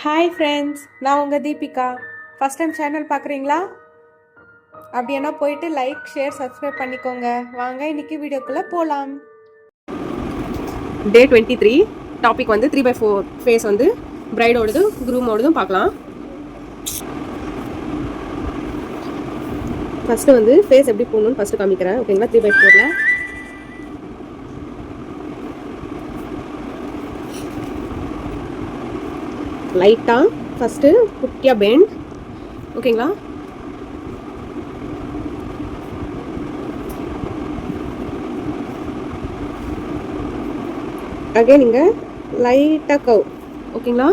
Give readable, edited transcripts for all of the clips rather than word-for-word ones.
Hi friends, நான் உங்கள் Deepika. First time channel பார்க்குறீங்களா? அப்படின்னா போயிட்டு லைக், ஷேர், சப்ஸ்கிரைப் பண்ணிக்கோங்க. வாங்க இன்னைக்கு வீடியோக்குள்ளே போகலாம். Day 23 டாபிக் வந்து 3/4 ஃபேஸ் வந்து பிரைடோடது குரூமோடதும் பார்க்கலாம். ஃபஸ்ட்டு வந்து ஃபேஸ் எப்படி போடணும்னு ஃபஸ்ட்டு காமிக்கிறேன். ஓகேங்களா? 3/4ல் லைட்டாக ஃபஸ்ட்டு குட்டியாக பெண்ட். ஓகேங்களா? அகைன் நீங்கள் லைட்டாக கவ். ஓகேங்களா?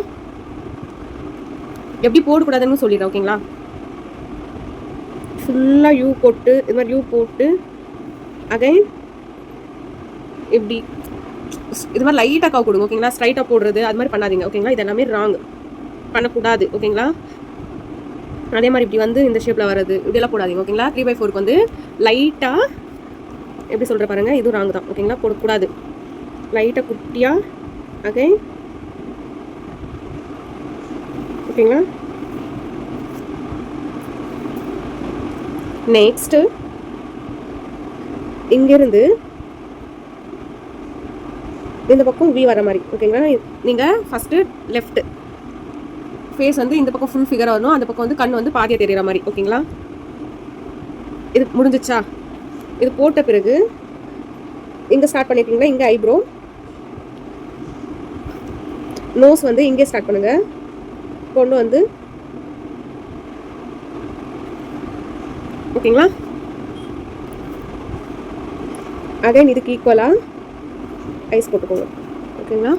எப்படி போடக்கூடாதுன்னு சொல்லிடுறேன். ஓகேங்களா? ஃபுல்லாக யூ போட்டு இது மாதிரி யூ போட்டு அகைன் இப்படி இது மாதிரி லைட்டாக கவ் கொடுங்க. ஓகேங்களா? ஸ்ட்ரைட்டாக போடுறது அது மாதிரி பண்ணாதீங்க. ஓகேங்களா? இது எல்லாமே ராங், பண்ணக்கூடாது. ஓகேங்களா? அதே மாதிரி இப்படி வந்து இந்த ஷேப்பில் வர்றது இப்படியெல்லாம் போடாதீங்க. ஓகேங்களா? 3/4க்கு வந்து லைட்டாக எப்படி சொல்கிற பாருங்கள், இதுவும் ராங் தான். ஓகேங்களா? போடக்கூடாது. லைட்டாக குட்டியாக அகைன். ஓகேங்களா? நெக்ஸ்ட்டு இங்கேருந்து இந்த பக்கம் வி வர மாதிரி. ஓகேங்களா? நீங்கள் ஃபஸ்ட்டு லெஃப்ட்டு ஃபேஸ் வந்து இந்த பக்கம் ஃபுல் ஃபிகர் வரணும், அந்த பக்கம் வந்து கண் வந்து பாதியாக தெரிகிற மாதிரி. ஓகேங்களா? இது முடிஞ்சிச்சா? இது போட்ட பிறகு இங்கே ஸ்டார்ட் பண்ணியிருக்கீங்களா? இங்கே ஐப்ரோ, நோஸ் வந்து இங்கே ஸ்டார்ட் பண்ணுங்கள். கொண்டு வந்து ஓகேங்களா? அகைன் இதுக்கு ஈக்குவலாக ஐஸ் போட்டுக்கோங்க. ஓகேங்களா?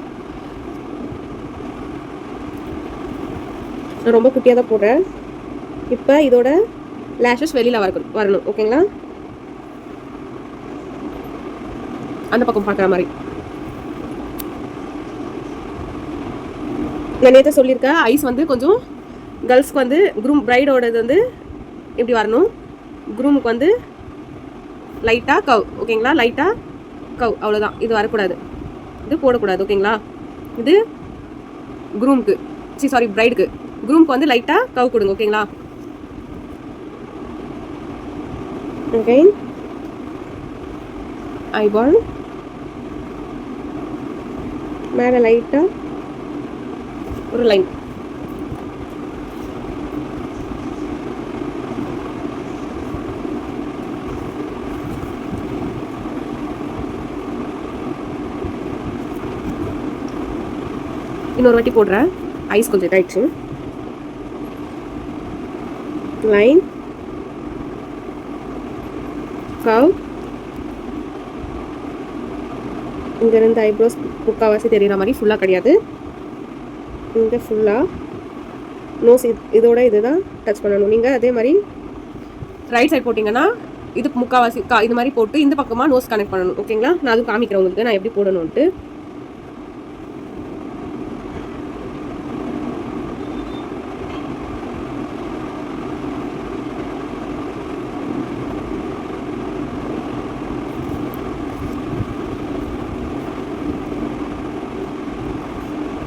நான் ரொம்ப குட்டியாக தான் போடுறேன். இப்போ இதோட லேஷஸ் வெளியில் வரணும். ஓகேங்களா? அந்த பக்கம் பார்க்குற மாதிரி. நான் நேற்று சொல்லியிருக்கேன், ஐஸ் வந்து கொஞ்சம் கேர்ள்ஸ்க்கு வந்து குரூம் பிரைடோடது வந்து இப்படி வரணும், குரூமுக்கு வந்து லைட்டாக கவ். ஓகேங்களா? லைட்டாக கவ், அவ்வளோதான். இது வரக்கூடாது, இது போடக்கூடாது. ஓகேங்களா? இது குரூமுக்கு சாரி பிரைடுக்கு. குரூமுக்கு வந்து லைட்டாக கவ் கொடுங்க. ஓகேங்களா? ஓகே, ஐபால் மேலே லைட்டாக ஒரு லைன். இன்னொரு வாட்டி போடுறேன். ஐஸ் கொஞ்சம் இதாயிடுச்சு. லைன், கவ். இங்கேருந்து ஐப்ரோஸ் முக்கால்வாசி தெரிகிற மாதிரி, ஃபுல்லாக கிடையாது. இங்கே ஃபுல்லாக நோஸ் இதோட இதுதான் டச் பண்ணணும். நீங்கள் அதே மாதிரி ரைட் சைட் போட்டிங்கன்னா இது முக்கால்வாசி இது மாதிரி போட்டு இந்த பக்கமாக நோஸ் கனெக்ட் பண்ணணும். ஓகேங்களா? நான் அதுவும் காமிக்கிறேன் உங்களுக்கு, நான் எப்படி போடணுன்ட்டு.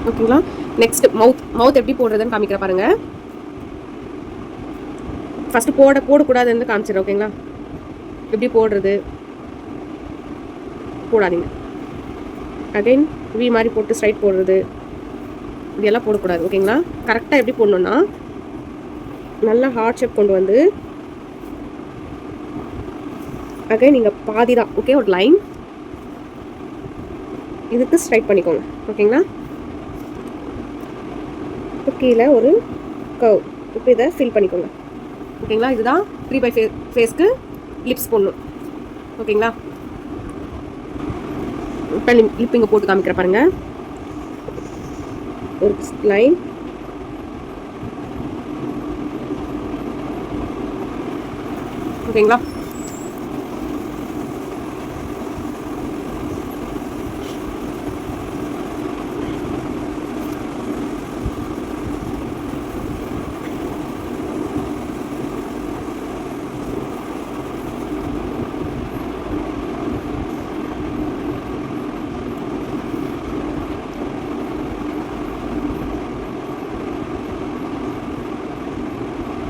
ஓகேங்களா? நெக்ஸ்ட் மவுத் எப்படி போடுறதுன்னு காமிக்கிற பாருங்க. ஃபர்ஸ்ட் போடக்கூடாதுன்னு காமிச்சிடுறேன். ஓகேங்களா? எப்படி போடுறது போடாதீங்க. அகைன் வி மாதிரி போட்டு ஸ்ட்ரைட் போடுறது இப்படியெல்லாம் போடக்கூடாது. ஓகேங்களா? கரெக்டாக எப்படி போடணுன்னா நல்லா ஹார்ட் ஷேப் கொண்டு வந்து அகைன் நீங்கள் பாதி தான். ஓகே, ஒரு லைன் இதுக்கு ஸ்ட்ரைட் பண்ணிக்கோங்க. ஓகேங்களா? கீழே ஒரு கவ். இப்போ இதை ஃபில் பண்ணிக்கோங்க. ஓகேங்களா? இதுதான் 3/4 ஃபேஸ்க்கு லிப்ஸ் போடணும். ஓகேங்களா? இப்போ லிப் இங்கே போட்டு காமிக்கிற பாருங்க. ஒரு லைன், ஓகேங்களா?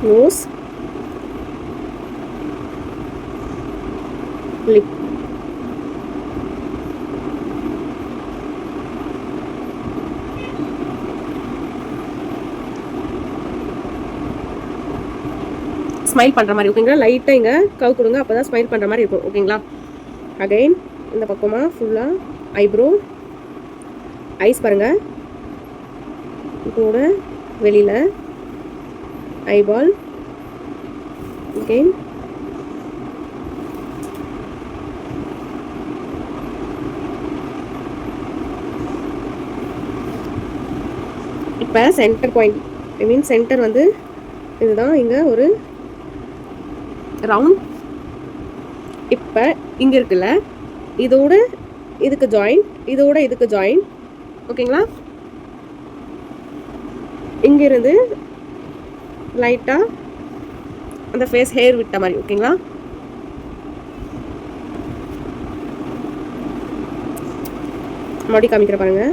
Nose, lip. ஸ்மைல் பண்ணுற மாதிரி ஓகேங்களா. லைட்டாக இங்கே கவ் கொடுங்க, அப்போ தான் ஸ்மைல் பண்ணுற மாதிரி இருக்கும் ஓகேங்களா. அகைன் இந்த பக்கமாக ஃபுல்லாக ஐப்ரோ, ஐஸ் பாருங்கள், இதோட வெளியில் ஐபால். அகைன் இப்போ சென்டர் பாயிண்ட், ஐ மீன் சென்டர் வந்து இதுதான், இங்கே ஒரு ரவுண்ட். இப்போ இங்கே இருக்குல்ல, இதோட இதுக்கு ஜாயின், இதோட இதுக்கு ஜாயின் ஓகேங்களா. இங்கிருந்து லைட்டாக அந்த ஃபேஸ் ஹேர் விட்ட மாதிரி ஓகேங்களா. மறுபடியும் காமிக்கிற பாருங்க.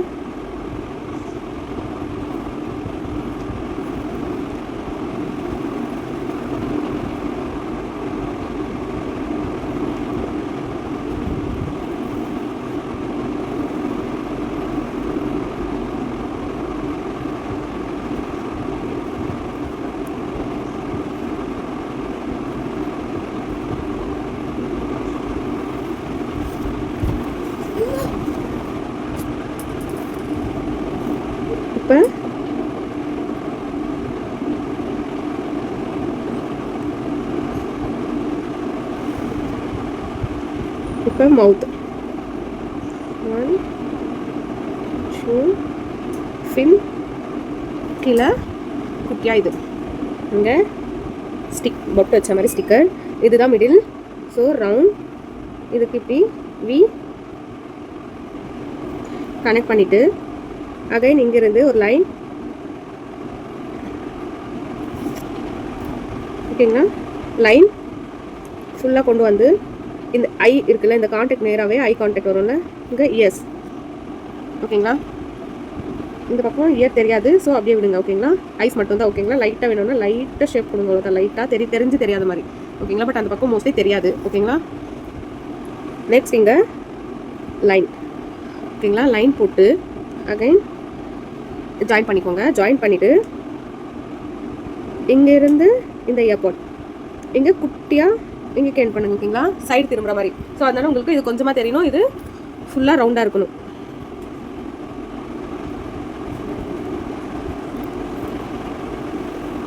இப்போ மவுத் 1 2 ஃபின் கீழே குட்டியாக இது இங்கே ஸ்டிக் பொட்டு வச்ச மாதிரி ஸ்டிக்கர், இதுதான் மிடில். ஸோ ரவுண்ட், இதுக்கு இப்படி வி கனெக்ட் பண்ணிவிட்டு அகைன் இங்கேருந்து ஒரு லைன் ஓகேங்களா. லைன் ஃபுல்லாக கொண்டு வந்து இந்த ஐ இருக்குல்ல, இந்த கான்டாக்ட் நேராகவே ஐ கான்டாக்ட் வரும்ல, இங்கே இயர்ஸ் ஓகேங்களா. இந்த பக்கம் இயர் தெரியாது, ஸோ அப்படியே விடுங்க ஓகேங்களா. ஐஸ் மட்டும் தான் ஓகேங்களா. லைட்டாக வேணும்னா லைட்டாக ஷேப் கொடுங்க, அவ்வளோதான். லைட்டாக தெரிஞ்சு தெரியாத மாதிரி ஓகேங்களா. பட் அந்த பக்கம் மோஸ்ட்லி தெரியாது ஓகேங்களா. நெக்ஸ்ட் இங்கே லைன் ஓகேங்களா. லைன் போட்டு அகைன் ஜாயின் பண்ணிக்கோங்க. ஜாயின் பண்ணிவிட்டு இங்கேருந்து இந்த ஏர்போர்ட் இங்கே குட்டியாக இங்கே கேன் பண்ணுங்க ஓகேங்களா. சைடு திரும்புகிற மாதிரி. ஸோ அதனால உங்களுக்கு இது கொஞ்சமாக தெரியணும், இது ஃபுல்லாக ரவுண்டாக இருக்கணும்.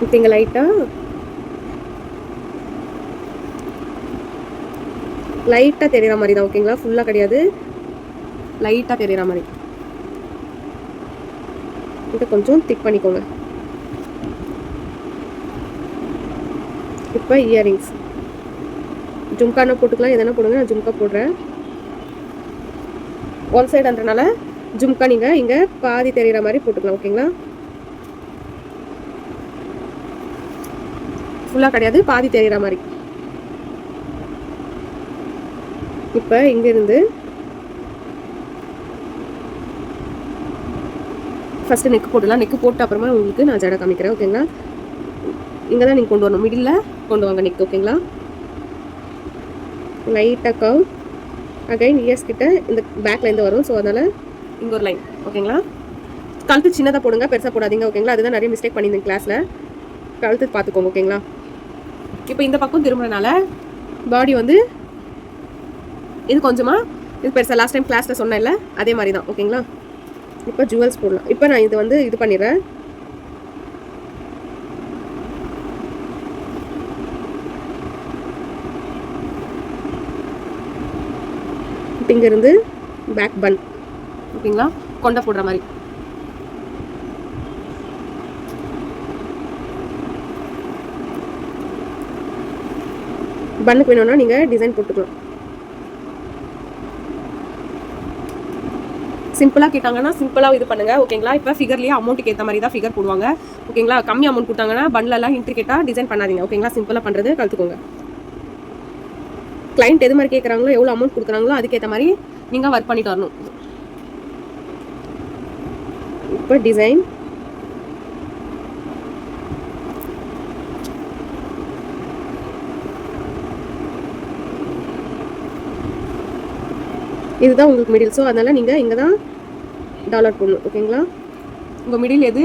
இப்போ இங்கே லைட்டாக தெரிகிற மாதிரி தான் ஓகேங்களா. ஃபுல்லாக கிடையாது, லைட்டாக தெரிகிற மாதிரி. இதை கொஞ்சம் திக் பண்ணிக்கோங்க. இப்போ இயரிங்ஸ் ஜும்கானா போட்டுக்கலாம், எதனா போடுங்க. நான் ஜும்கா போடுறேன். ஒன் சைடுன்றனால ஜும்கா நீங்கள் இங்கே பாதி தெரிகிற மாதிரி போட்டுக்கலாம் ஓகேங்களா. ஃபுல்லாக கிடையாது, பாதி தெரிகிற மாதிரி. இப்போ இங்கேருந்து ஃபஸ்ட்டு நெக்கு போடலாம். நெக்கு போட்டு அப்புறமா உங்களுக்கு நான் ஜடை காமிக்கிறேன் ஓகேங்களா. இங்கே தான் நீங்கள் கொண்டு வரணும், மிடில் கொண்டு வாங்க நெக் ஓகேங்களா. லைட்டாக கவ் அகைன் இயர்ஸ் கிட்ட இந்த பேக்லேருந்து வரும். ஸோ அதனால் இங்கே ஒரு லைன் ஓகேங்களா. கழுத்து சின்னதாக போடுங்க, பெருசாக போடாதீங்க ஓகேங்களா. அதுதான் நிறைய மிஸ்டேக் பண்ணியிருந்தேன் கிளாஸில். கழுத்து பார்த்துக்கோங்க ஓகேங்களா. இப்போ இந்த பக்கம் திரும்புறதுனால பாடி வந்து இது கொஞ்சமாக இது பெருசாக லாஸ்ட் டைம் கிளாஸில் சொன்னேன்ல, அதே மாதிரி தான் ஓகேங்களா. இப்போ ஜுவல்ஸ் போடலாம். இப்போ நான் இது வந்து இது பண்ணிடுறேன். இங்கேருந்து பேக் பன் ஓகேங்களா, கொண்டை போடுற மாதிரி. பன்னுக்கு வேணும்னா நீங்கள் டிசைன் போட்டுக்கலாம். சிம்பிளாக கேட்டாங்கன்னா சிம்பிளாக இது பண்ணுங்கள் ஓகேங்களா. இப்போ ஃபிகர்லேயே அமௌண்ட்டுக்கு ஏற்ற மாதிரி தான் ஃபிகர் போடுவாங்க ஓகேங்களா. கம்மி அமௌண்ட் கொடுத்தாங்கன்னா பன்லெல்லாம் இன்ட்ரிகேட்டாக டிசைன் பண்ணாதீங்க ஓகேங்களா. சிம்பிளாக பண்ணுறது கற்றுக்கோங்க. கிளைண்ட் எது மாதிரி கேட்குறாங்களோ, எவ்வளோ அமௌண்ட் கொடுக்குறாங்களோ அதுக்கேற்ற மாதிரி நீங்கள் ஒர்க் பண்ணிட்டு வரணும். இப்போ டிசைன் இதுதான் உங்களுக்கு மிடில். ஸோ அதனால் நீங்கள் இங்கே தான் டாலர் போடணும். ஓகேங்களா? உங்கள் மிடில் எது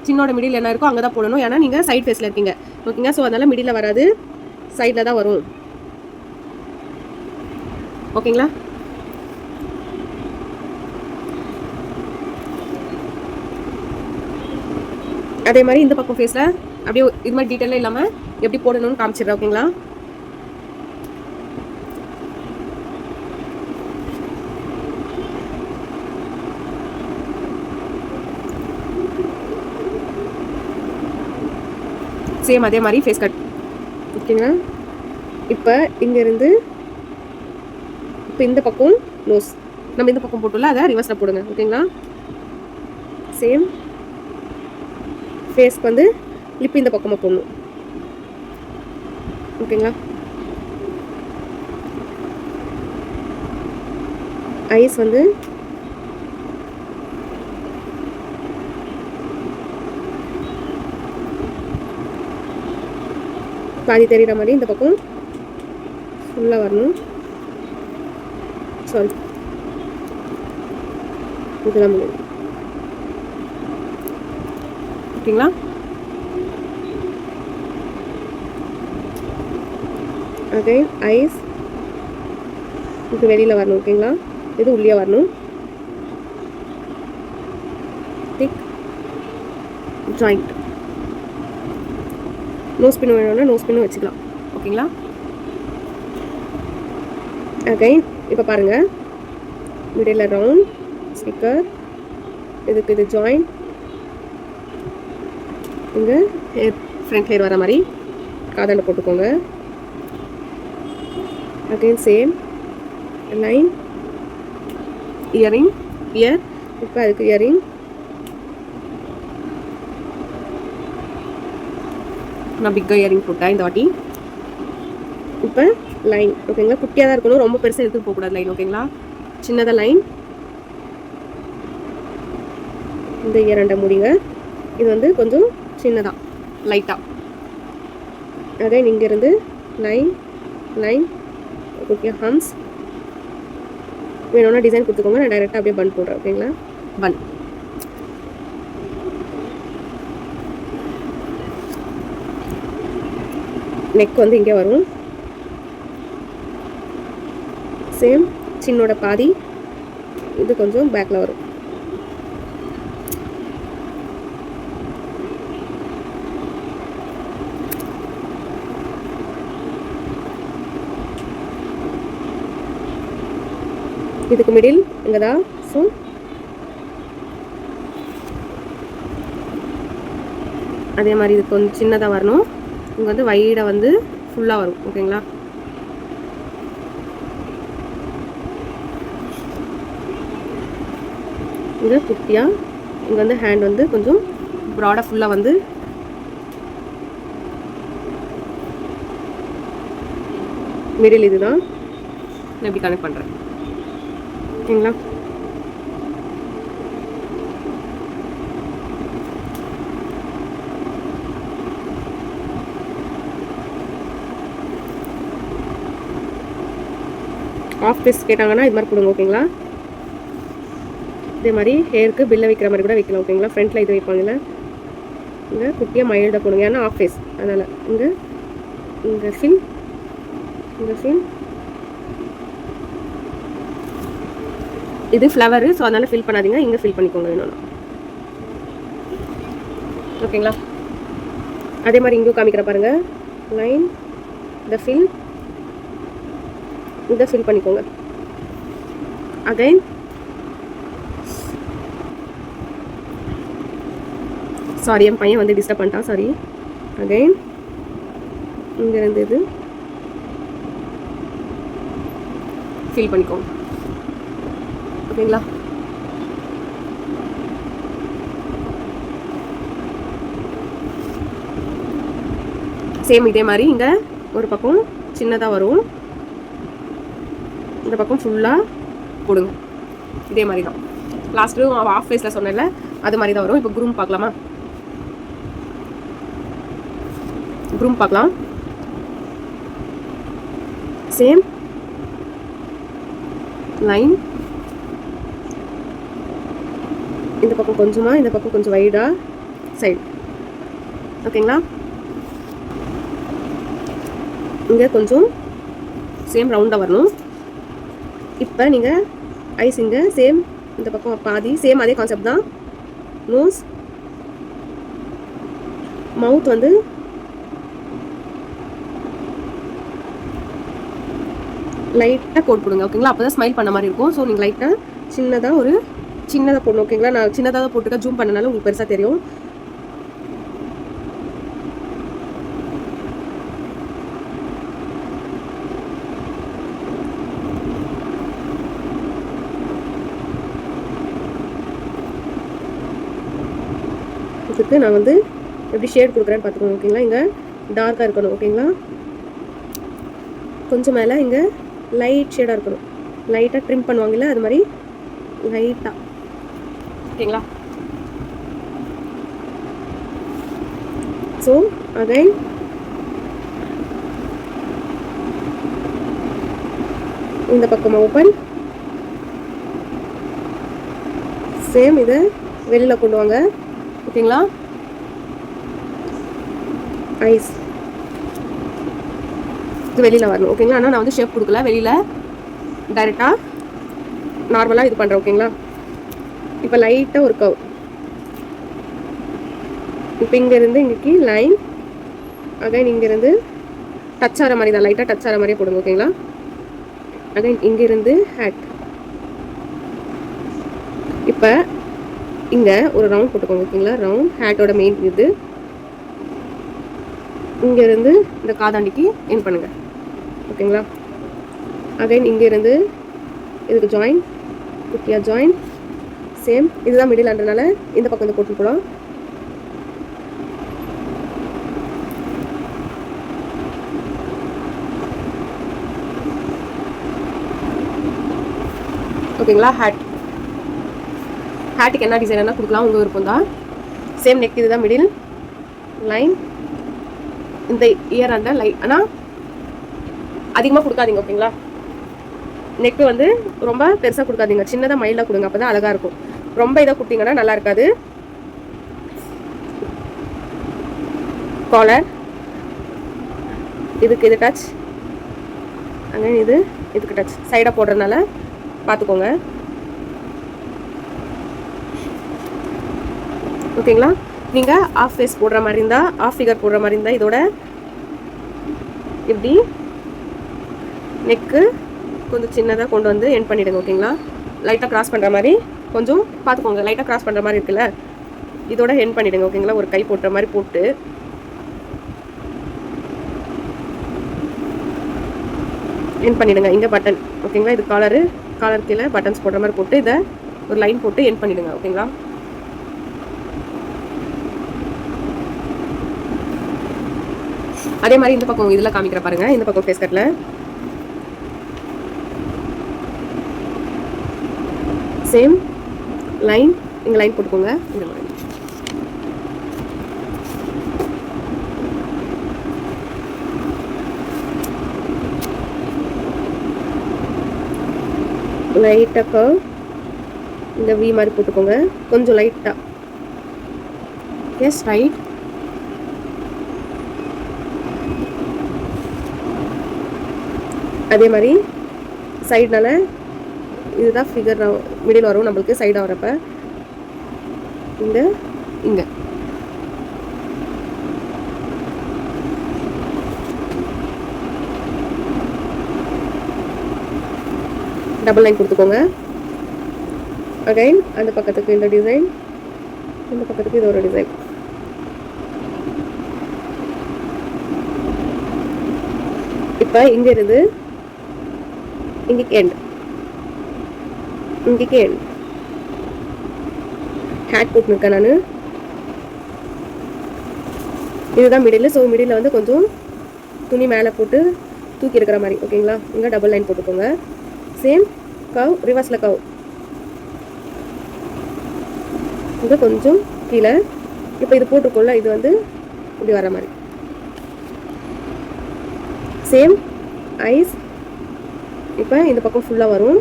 சின்னோட மிடில் என்ன இருக்கோ அங்கே தான் போடணும். ஏன்னா நீங்கள் சைட் ஃபேஸில் இருக்கீங்க. ஓகேங்களா? ஸோ அதனால் மிடில் வராது, சைடில் தான் வரும். ஓகேங்களா? அதே மாதிரி இந்த பக்கம் ஃபேஸில் அப்படியே இது மாதிரி டீட்டெயிலாக இல்லாமல் எப்படி போடணும்னு காமிச்சிடுறேன். ஓகேங்களா? சேம் அதே மாதிரி ஃபேஸ் கட். ஓகேங்களா? இப்போ இங்கேருந்து இப்போ இந்த பக்கம் நோஸ் நம்ம இந்த பக்கம் போட்டோம்ல, அதை ரிவர்ஸில் போடுங்க. ஓகேங்களா? சேம் ஃபேஸ்க்கு வந்து லிப் இந்த பக்கமாக போடணும். ஓகேங்களா? ஐஸ் வந்து பாதி தெரிகிற மாதிரி இந்த பக்கம் ஃபுல்லாக வரணும். சாரி, இதெல்லாம் முடியும். ஓகேங்களா? அகைன் ஐஸ் இது வெளியில் வரணும். ஓகேங்களா? இது உள்ளே வரணும். திக் ஜாயிண்ட். நோஸ் பின் வேணும்னா நோஸ் பின்னும் வச்சுக்கலாம். ஓகேங்களா? அகைன் இப்போ பாருங்கள், மிடில் ரவுண்ட் ஸ்டிக்கர், இதுக்கு இது ஜாயிண்ட், இங்கே ஹேர் ஃப்ரண்ட் ஹேர் வர மாதிரி காதாண்ட போட்டுக்கோங்க. Again same line, earring, ear. இப்போ அதுக்கு இயரிங் நான் பிக்காக இயரிங் போட்டேன் இந்த வாட்டி. இப்போ லைன். ஓகேங்களா? குட்டியாக தான் இருக்கணும், ரொம்ப பெருசாக எடுத்துகிட்டு போகக்கூடாது லைன். ஓகேங்களா? சின்னதாக லைன். இந்த இரண்டை முடிங்க. இது வந்து கொஞ்சம் சின்னதாக லைட்டாக. அதே இங்கேருந்து லைன் லைன் குட்டியாக ஹம்ஸ். வேணும்னா டிசைன் கொடுத்துக்கோங்க, நான் டைரெக்டாக அப்படியே பன் போடுறேன். ஓகேங்களா? பன். நெக் வந்து இங்கே வரும். சேம் சின்னோட பாதி இது கொஞ்சம் பேக்கில் வரும். இதுக்கு மிடில் இங்கே தான். ஸோ அதே மாதிரி இது கொஞ்சம் சின்னதாக வரணும். இங்கே வந்து வைடாக வந்து ஃபுல்லாக வரும். ஓகேங்களா? இங்கே குட்டியாக, இங்கே வந்து ஹேண்ட் வந்து கொஞ்சம் ப்ராடாக ஃபுல்லாக வந்து மிடில் இதுதான். நான் இப்படி கனெக்ட் பண்ணுறேன். ஓகேங்களா? ஆஃப் பீஸ் கேட்டாங்கன்னா இது மாதிரி கொடுங்க. ஓகேங்களா? இதே மாதிரி ஹேருக்கு பில்லை வைக்கிற மாதிரி கூட வைக்கலாம். ஓகேங்களா? ஃப்ரண்ட்டில் இது வைப்பாங்கல்ல, இங்கே குட்டியாக மைல்டாக போடுங்க. ஏன்னா ஆஃப் ஃபேஸ், அதனால் இங்கே இங்கே ஃபில், இங்கே ஃபில். இது ஃப்ளவரு, ஸோ அதனால் ஃபில் பண்ணாதீங்க, இங்கே ஃபில் பண்ணிக்கோங்க வேணும்னா. ஓகேங்களா? அதே மாதிரி இங்கேயும் காமிக்கிற பாருங்கள், லைன், இந்த ஃபில், இதை ஃபில் பண்ணிக்கோங்க. அகைன் சாரி, என் பையன் வந்து டிஸ்டர்ப் பண்ணிட்டான், சாரி. அகைன் இங்கேருந்து இது ஃபில் பண்ணிக்கோங்க. ஓகேங்களா? சேம் இதே மாதிரி இங்கே ஒரு பக்கம் சின்னதாக வரும், இந்த பக்கம் ஃபுல்லாக போடுங்க. இதே மாதிரி தான் லாஸ்ட்டு ஆஃப் ஃபேஸில் சொன்னேன்ல, அது மாதிரி தான் வரும். இப்போ க்ரூம் பார்க்கலாமா? க்ரூம் பார்க்கலாம். சேம் லைன், இந்த பக்கம் கொஞ்சமாக, இந்த பக்கம் கொஞ்சம் வைடாக சைடு. ஓகேங்களா? இங்கே கொஞ்சம் சேம் ரவுண்டாக வரணும். இப்போ நீங்கள் ஐஸ் இங்கே சேம் இந்த பக்கம் பாதி, சேம் அதே கான்செப்ட் தான். நோஸ், மவுத் வந்து லைட்டாக கோட் போடுங்க. ஓகேங்களா? அப்போ தான் ஸ்மைல் பண்ண மாதிரி இருக்கும். ஸோ நீங்கள் லைட்டாக சின்னதாக போடணும். ஓகேங்களா? நான் சின்னதாக தான் போட்டுக்க, ஜூம் பண்ணனால உங்களுக்கு பெருசாக தெரியும். இதுக்கு நான் வந்து எப்படி ஷேட் கொடுக்குறேன்னு பார்த்துக்கோங்க. ஓகேங்களா? இங்கே டார்க்காக இருக்கணும். ஓகேங்களா? கொஞ்சம் மேலே இங்கே லைட் ஷேடாக இருக்கணும். லைட்டாக ட்ரிம் பண்ணுவாங்கல்ல, அது மாதிரி லைட்டாக. ஓகேங்களா? ஸோ அகைன் இந்த பக்கம் ஓப்பன், சேம் இதை வெளியில் கொண்டு வாங்க. ஓகேங்களா? ஐஸ் இது வெளியில் வரணும். ஓகேங்களா? ஆனால் நான் வந்து ஷேப் கொடுக்கல, வெளியில் டைரெக்டாக நார்மலாக இது பண்ணுறேன். ஓகேங்களா? இப்போ லைட்டாக ஒரு கவ், இப்போ இங்கேருந்து இங்கேக்கு லைன், அகைன் இங்கேருந்து டச் ஆகிற மாதிரி தான், லைட்டாக டச் ஆகிற மாதிரியே போடுங்க. ஓகேங்களா? அகைன் இங்கேருந்து ஹேட். இப்போ இங்கே ஒரு ரவுண்ட் போட்டுக்கோங்க. ஓகேங்களா? ரவுண்ட் ஹேட்டோட மெயின் இது. இங்கேருந்து இந்த காதாண்டிக்கு என் பண்ணுங்கள். ஓகேங்களா? அகைன் இங்கேருந்து இதுக்கு ஜாயின், குட்டியாக ஜாயின், சேம் இதுதான் மிடில்ன்றனால இந்த பக்கம் வந்து போட்டு போகலாம். ஓகேங்களா? ஹேட்டுக்கு என்ன டிசைன் என்ன கொடுக்கலாம் உங்கள் விருப்பம் தான். சேம் நெக் இதுதான் மிடில் லைன், இந்த இயர் அந்த லைட், ஆனால் அதிகமாக கொடுக்காதீங்க. ஓகேங்களா? நெக்கு வந்து ரொம்ப பெருசாக கொடுக்காதீங்க, சின்னதாக மைல்டாக கொடுங்க. அப்போ தான் அழகாக இருக்கும். ரொம்ப இதாக கொடுத்தீங்கன்னா நல்லா இருக்காது. காலர் இதுக்கு இது டச், அங்கே இதுக்கு டச், சைடாக போடுறதுனால பார்த்துக்கோங்க. ஓகேங்களா? நீங்கள் ஆஃப் ஃபேஸ் போடுற மாதிரி இருந்தால், ஆஃப் ஃபிகர் போடுற மாதிரி இருந்தால் இதோட இப்படி நெக்கு கொஞ்சம் சின்னதாக கொண்டு வந்து எண்ட் பண்ணிவிடுங்க. ஓகேங்களா? லைட்டாக கிராஸ் பண்ணுற மாதிரி கொஞ்சம் பார்த்துக்கோங்க. லைட்டாக கிராஸ் பண்ணுற மாதிரி இருக்குல்ல, இதோட எண்ட் பண்ணிவிடுங்க. ஓகேங்களா? ஒரு கை போட்டுற மாதிரி போட்டு எண்ட் பண்ணிவிடுங்க. இங்கே பட்டன். ஓகேங்களா? இது காலர் கீழே பட்டன்ஸ் போடுற மாதிரி போட்டு இதை ஒரு லைன் போட்டு எண்ட் பண்ணிவிடுங்க. ஓகேங்களா? அதே மாதிரி இந்த பக்கம் இதில் காமிக்கிற பாருங்க. இந்த பக்கம் ஃபேஸ் கட்டில் சேம் லைன், இங்கே லைன் போட்டுக்கோங்க. இந்த மாதிரி லைட்டாக இந்த வி மாதிரி போட்டுக்கோங்க. கொஞ்சம் லைட்டாக. Yes, right. அதே மாதிரி சைடுனால இதுதான் ஃபிகர் மிடில் வரும் நம்மளுக்கு. சைடாக வரப்ப இங்கே டபுள் லைன் கொடுத்துக்கோங்க. அகைன் அந்த பக்கத்துக்கு இந்த டிசைன், இந்த பக்கத்துக்கு இது ஒரு டிசைன். இப்போ இங்கிருந்து இங்கேக்கு எண்ட், இங்கேக்கு எண்ட். ஹேட் போட்டுருக்கேன் நான். இதுதான் மிடில். ஸோ மிடில் வந்து கொஞ்சம் துணி மேலே போட்டு தூக்கி இருக்கிற மாதிரி. ஓகேங்களா? இங்கே டபுள் லைன் போட்டுக்கோங்க. சேம் கவ், ரிவர்ஸில் கவ். இங்கே கொஞ்சம் கீழே. இப்போ இது போட்டிருக்கோம்ல, இது வந்து இப்படி வர மாதிரி. Same eyes. இப்போ இந்த பக்கம் ஃபுல்லாக வரும்.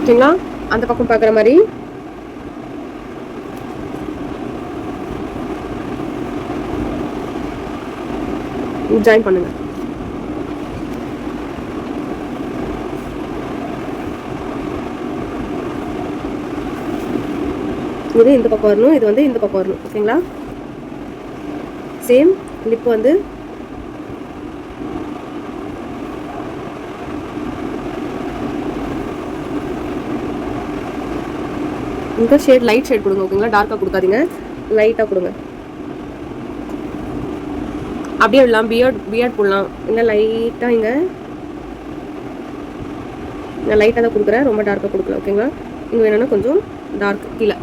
ஓகேங்களா? அந்த பக்கம் பார்க்குற மாதிரி ஜாயின் பண்ணுங்க. இது இந்த பக்கம் வரணும், இது வந்து இந்த பக்கம் வரணும். ஓகேங்களா? சேம் லிப் வந்து இங்கே ஷேட் லைட் ஷேட் கொடுங்க. ஓகேங்களா? டார்க்காக கொடுக்காதீங்க, லைட்டாக கொடுங்க. அப்படியே விடலாம், பியர்ட் போடலாம். இல்லை லைட்டாக இங்கே நான் லைட்டாக தான் கொடுக்குறேன், ரொம்ப டார்க்காக கொடுக்கல. ஓகேங்களா? இங்கே வேணும்னா கொஞ்சம் டார்க் கீழே.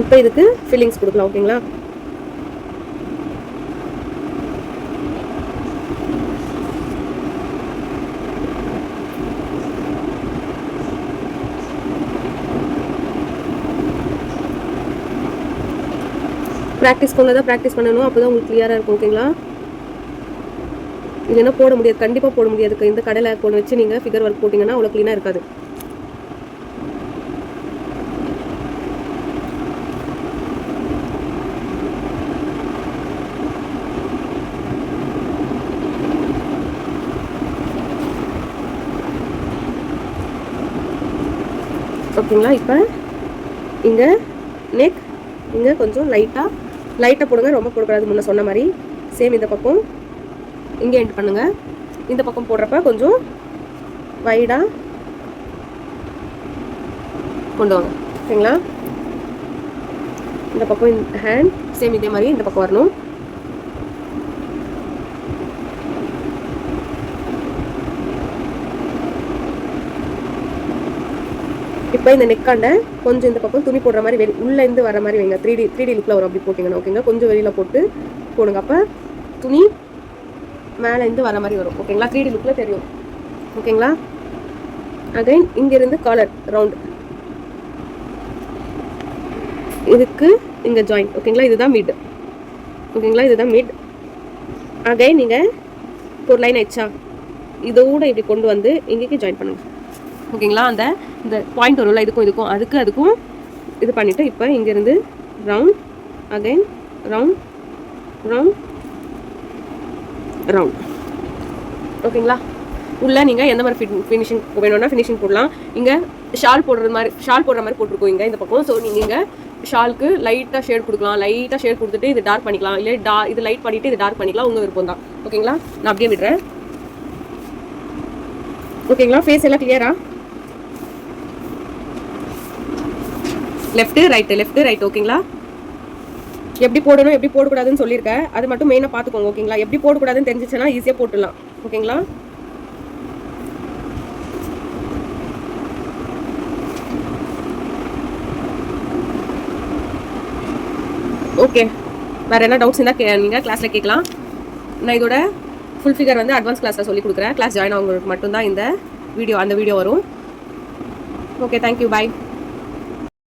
இப்போ இதுக்கு ஃபில்லிங்ஸ் கொடுக்கலாம். ஓகேங்களா? ப்ராக்டிஸ் தான் ப்ராக்டிஸ் பண்ணணும், அப்போ தான் உங்களுக்கு கிளியராக இருக்கும். ஓகேங்களா? இது என்ன போட முடியாது, கண்டிப்பாக போட முடியாது. இந்த கடையில் கொண்டு வச்சு நீங்கள் ஃபிகர் ஒர்க் போட்டிங்கன்னா அவ்வளோ க்ளீனாக இருக்காது. ஓகேங்களா? இப்போ இங்கே நெக் இங்கே கொஞ்சம் லைட்டாக போடுங்க, ரொம்ப போடக்கூடாது. முன்ன சொன்ன மாதிரி சேம் இந்த பக்கம் இங்கே எண்ட் பண்ணுங்கள். இந்த பக்கம் போடுறப்ப கொஞ்சம் வைடாக கொண்டு வாங்க. ஓகேங்களா? இந்த பக்கம் ஹேண்ட் சேம் இதே மாதிரி இந்த பக்கம் வரணும். இப்போ இந்த நெக்காண்ட கொஞ்சம் இந்த பக்கம் துணி போடுற மாதிரி உள்ளேருந்து வர மாதிரி வைங்க. 3D லுக்கில் வரும். அப்படி போட்டிங்கன்னா ஓகேங்களா? கொஞ்சம் வெளியில் போட்டு போடுங்க, அப்போ துணி மேலேருந்து வர மாதிரி வரும். ஓகேங்களா? 3D லுக்கில் தெரியும். ஓகேங்களா? அகைன் இங்கேருந்து காலர் ரவுண்டு, இதுக்கு இங்கே ஜாயின். ஓகேங்களா? இதுதான் மிட். ஓகேங்களா? இதுதான் மிட். அகைன் நீங்கள் ஒரு லைன் ஆயிடுச்சா, இதோட இப்படி கொண்டு வந்து இங்கேக்கு ஜாயின் பண்ணுங்கள். ஓகேங்களா? இந்த பாயிண்ட் வரும்ல, இதுக்கும் அதுக்கும் இது பண்ணிவிட்டு இப்போ இங்கேருந்து round, again round round round. ஓகேங்களா? உள்ளே நீங்கள் எந்த மாதிரி ஃபினிஷிங் வேணும்னா ஃபினிஷிங் போடலாம். இங்கே ஷால் போடுற மாதிரி போட்டிருக்கோம் இங்கே இந்த பக்கம். ஸோ நீங்கள் ஷாலுக்கு லைட்டாக ஷேட் கொடுக்கலாம். லைட்டாக ஷேட் கொடுத்துட்டு இது டார்க் பண்ணிக்கலாம், இல்லை இது லைட் பண்ணிவிட்டு இது டார்க் பண்ணிக்கலாம். உங்கள் விருப்பம் தான். ஓகேங்களா? நான் அப்படியே விடுறேன். ஓகேங்களா? ஃபேஸ் எல்லாம் கிளியரா? Left right. ஓகேங்களா? எப்படி போடணும் எப்படி போடக்கூடாதுன்னு சொல்லியிருக்கேன், அது மட்டும் மெயினாக பார்த்துக்கோங்க. ஓகேங்களா? எப்படி போடக்கூடாதுன்னு தெரிஞ்சிச்சுன்னா ஈஸியாக போட்டுடலாம். ஓகேங்களா? ஓகே, வேறு என்ன டவுட்ஸ் இருந்தால் நீங்கள் கிளாஸில் கேட்கலாம். நான் இதோட ஃபுல் ஃபிகர் வந்து அட்வான்ஸ் கிளாஸில் சொல்லி கொடுக்குறேன். கிளாஸ் ஜாயின் ஆகிறவங்களுக்கு மட்டும்தான் அந்த வீடியோ வரும். ஓகே, தேங்க்யூ, பாய்.